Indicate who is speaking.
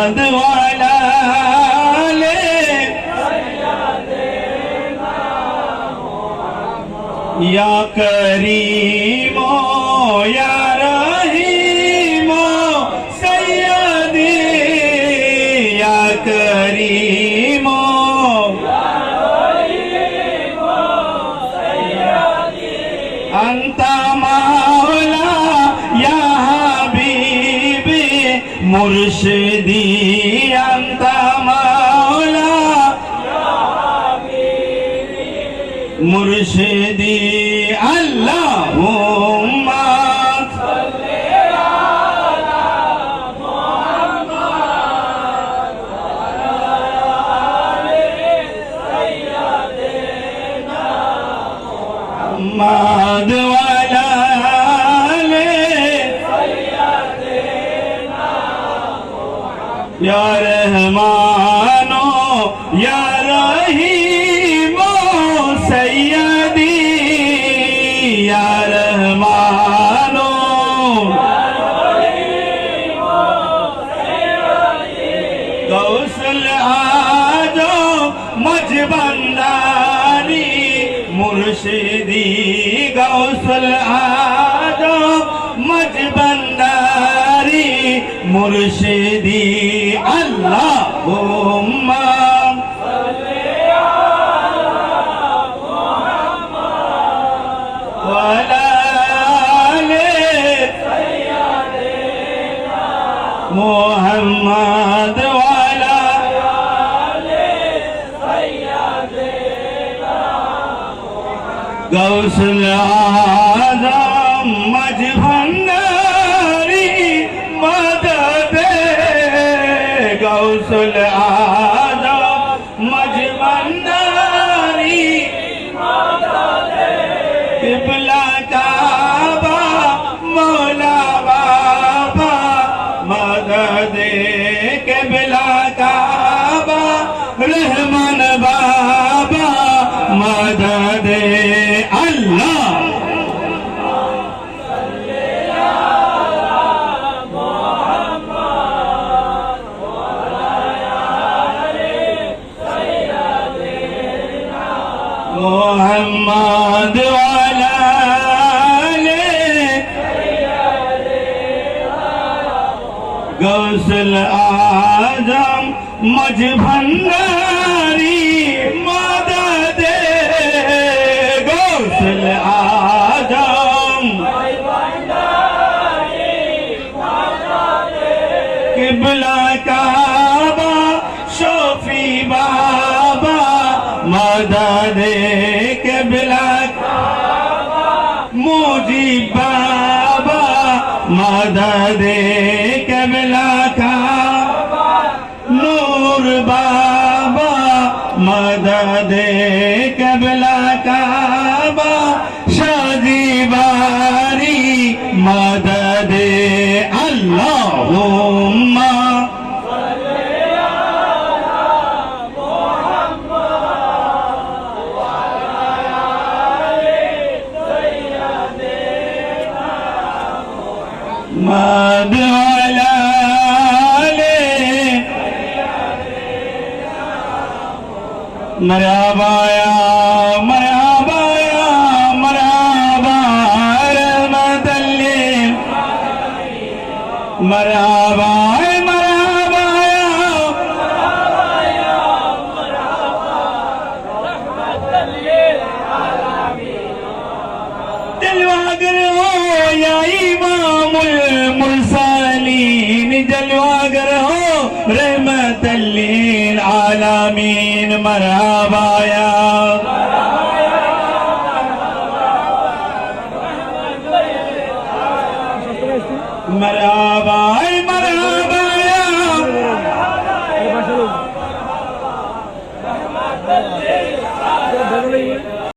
Speaker 1: मोहम्मद वाला या करीमो या रहीमो सय्यदी या करीमो अंता मौला या हबीबी मुर्शिदी अंता मौला मुर्शिदी अल्लाहुम्मा सल्ली अला मुहम्मद वअला आलि सय्यदिना मुहम्मद वअला आलि सय्यदिना मुहम्मद या रहमानो या रहीमो सय्यदी या रहमानो गौसल आजो मजबंदारी मुर्शिदी गौसल आजो मजबंदारी मुर्शिदी अल्लाहुम्मा मोहम्मद वाला गौसल आज़म मजभंडारी मदद गौसल आज़म मजभंडारी मदद क़िबला काबा मौला बाबा मदद क़िबला काबा रहमान बाबा मदद अल्लाह मोहम्मद वाला गौसल आजम मजभंडारी मदद गौसल आजम क़िबला काबा शोफी बाबा मदद क़िबला काबा मुजीब बाबा मदद क़िबला काबा नूर बाबा मदद क़िबला काबा शादी बारी मदद अल्लाहुम्मा मद वाला मरहबाया मरहबाया मरहबा रहमतल लिल मरहबा मरहबाया रहमतल लिल आलमीन दिलवागर हो या इमामुल मुरसलीन जलवागर हो रहमतल लिल आलमीन मरहबाया मरहबा